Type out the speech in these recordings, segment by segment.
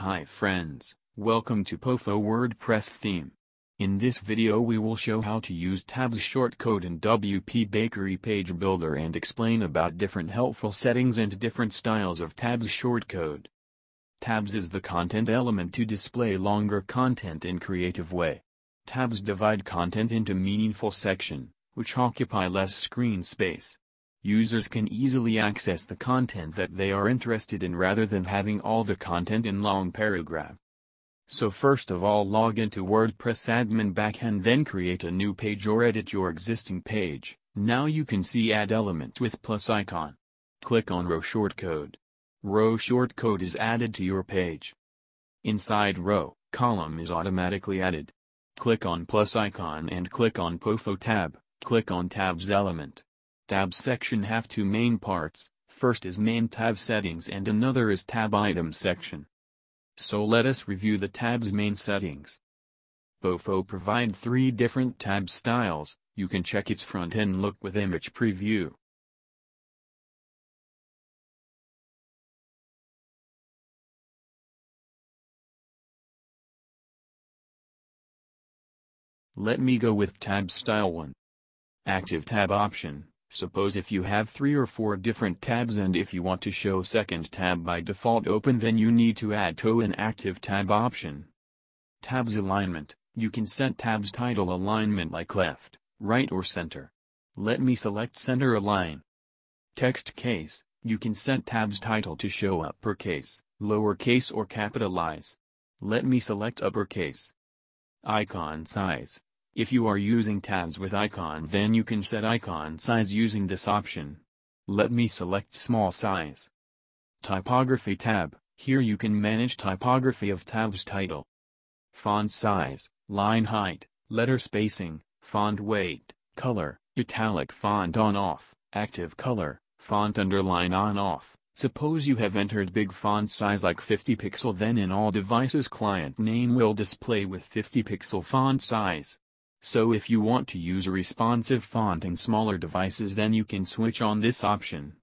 Hi friends, welcome to POFO WordPress Theme. In this video we will show how to use tabs shortcode in WP Bakery Page Builder and explain about different helpful settings and different styles of tabs shortcode. Tabs is the content element to display longer content in creative way. Tabs divide content into meaningful sections, which occupy less screen space. Users can easily access the content that they are interested in rather than having all the content in long paragraph. So first of all, log into WordPress admin backend, then create a new page or edit your existing page. Now you can see add element with plus icon. Click on row shortcode. Row shortcode is added to your page. Inside row, column is automatically added. Click on plus icon and click on POFO tab. Click on tabs element. Tabs section have two main parts, first is main tab settings and another is tab items section. So let us review the tabs main settings. POFO provide 3 different tab styles. You can check its front end look with image preview. Let me go with tab style 1. Active tab option. Suppose if you have 3 or 4 different tabs and if you want to show second tab by default open, then you need to add to an active tab option. Tabs alignment. You can set tabs title alignment like left, right or center. Let me select center align. Text case. You can set tabs title to show uppercase, lowercase or capitalize. Let me select uppercase. Icon size. If you are using tabs with icon, then you can set icon size using this option. Let me select small size. Typography tab. Here you can manage typography of tabs title. Font size, line height, letter spacing, font weight, color, italic font on-off, active color, font underline on-off. Suppose you have entered big font size like 50 pixel, then in all devices client name will display with 50 pixel font size. So if you want to use a responsive font in smaller devices, then you can switch on this option.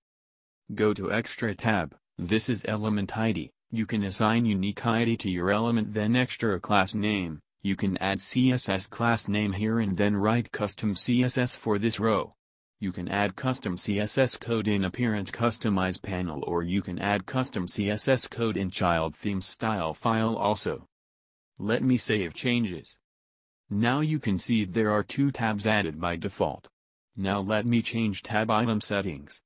Go to Extra tab. This is element ID. You can assign unique ID to your element, then extra class name. You can add CSS class name here and then write custom CSS for this row. You can add custom CSS code in Appearance Customize panel, or you can add custom CSS code in Child Theme style file also. Let me save changes. Now you can see there are 2 tabs added by default. Now let me change tab item settings.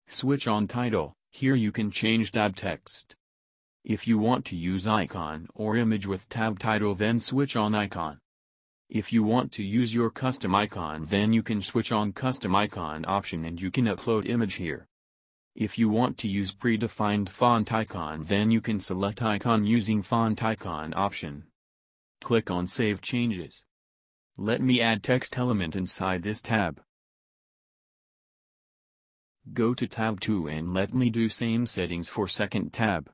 Switch on title. Here you can change tab text. If you want to use icon or image with tab title, then switch on icon. If you want to use your custom icon, then you can switch on custom icon option and you can upload image here. If you want to use predefined font icon, then you can select icon using font icon option. Click on Save Changes. Let me add text element inside this tab. Go to tab 2 and let me do same settings for second tab.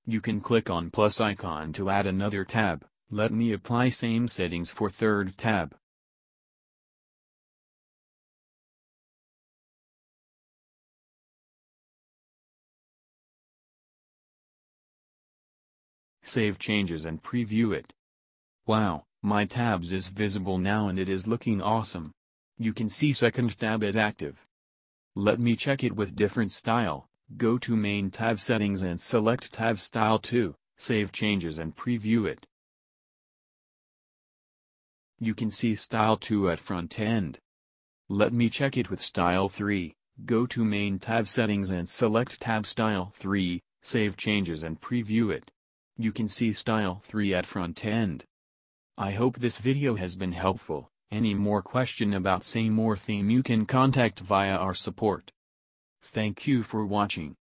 You can click on plus icon to add another tab. Let me apply same settings for third tab. Save changes and preview it. Wow, my tabs is visible now and it is looking awesome. You can see second tab is active. Let me check it with different style. Go to main tab settings and select tab style 2, save changes and preview it. You can see style 2 at front end. Let me check it with style 3. Go to main tab settings and select tab style 3, save changes and preview it. You can see style 3 at front end. I hope this video has been helpful. Any more question about same or theme, you can contact via our support. Thank you for watching.